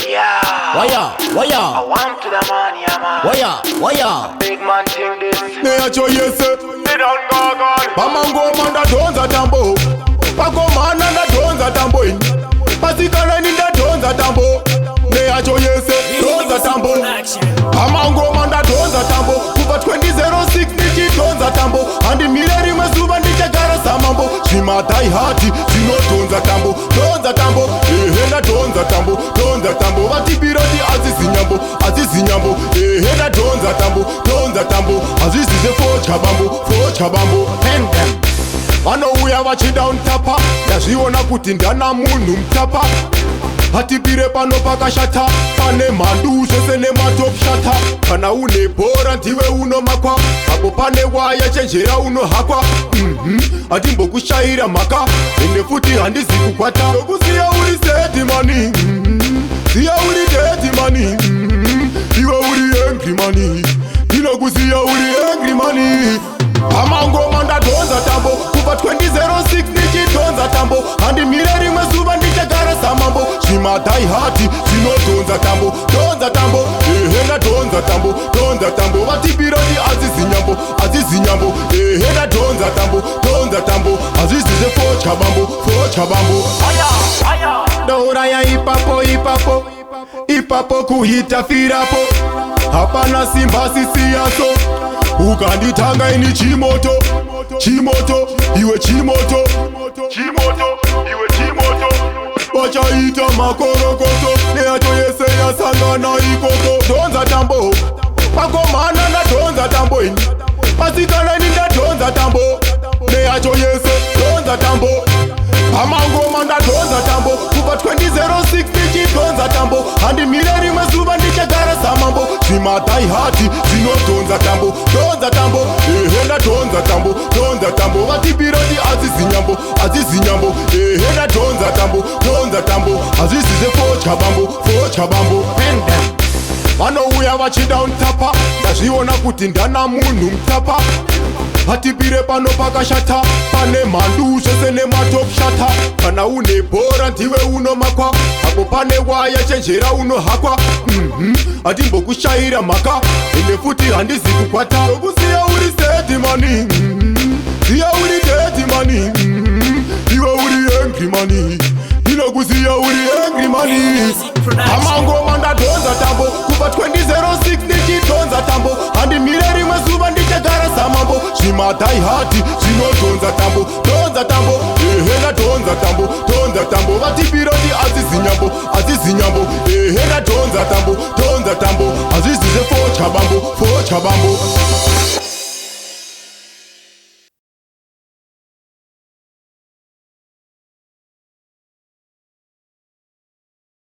Yeah. Waya. I want to the man, yeah man. Waya. Big man think this. Ne acho yese. They don't go gone. Pamango manda donza tambo. Pako mana Ndadhonza tambo. Pasikana ni Ndadhonza tambo. Ne acho yese. Donza tambo. Pamango manda donza tambo. Kuva 2006 nichi donza tambo. Andi mireri mazuba ndichagara samambo. Shima die hati. Sino donza tambo. Donza tambo. Ndadhonza tambo. Donza tambo. Vatibiroti azizi nyambo. Ndadhonza tambo. Donza tambo. Azizi focha bambo. Vanouya vachida untapa. Ndazviona kuti ndana munhu mutapa. Hatibire pano pakashata. Pane mhandu zvese nematopshata. Kana une bhora ndiwe unomakwa. Apo pane waya chenjera unohakwa. Hatimbokushayira mhaka. Ende futi handizi kukwata. Ndokuziya uri seti mani. Ziya uri deti mani. Iwe uri angry mani. Ndinokuziya uri angry mani. Pamango manda donza tambo. Kuva 2006 nichidonza tambo. Handi mireri mazuva ndichagara samambo. Shima die hati. Sino donza tambo. Donza tambo. Ndadhonza tambo. Donza tambo. Vatibiroti azizi nyambo. Ndadhonza tambo. Donza tambo. Azizi focha bambo. Ndauraya ipapo kuhita firapo. Hapana simba sisiyaso. Ukanditanga ini chimoto. Iwe chimoto. Vachaita makorokoto. Neacho yese yasangana ikoko. Donza tambo. Pakomana Ndadhonza tambo. Pasikana ni Ndadhonza tambo. Neacho yese donza tambo. Pamango manda donza tambo. Kuva 2006 nichidonza tambo. Handi mireri mazuva ndichagara samambo. Shima die hati. Sino donza tambo. Ndadhonza tambo. Donza tambo. Vatibiroti azizi nyambo. Ndadhonza tambo. Azizi focha bambo. Vanouya vachida untapa. Ndazviona kuti ndana munhu mutapa. Hatibire pano pakashata. Pane mhandu zvese nematopshata. Kana une bhora ndiwe unomakwa. Apo pane waya chenjera unohakwa. Hatimbokushayira mhaka. Ende futi handizi kukwata. Ndokuziya uri seti mani. Ziya uri deti mani. Iwe uri angry mani. Ndinokuziya uri angry mani. Pamango manda donza tambo. Kuva 2006 nichidonza tambo. Handi mireri mazuva ndichagara samambo. Shima die hati. Sino donza tambo. Ndadhonza tambo. Vatibiroti azizi nyambo. Ndadhonza tambo. Azizi focha bambo.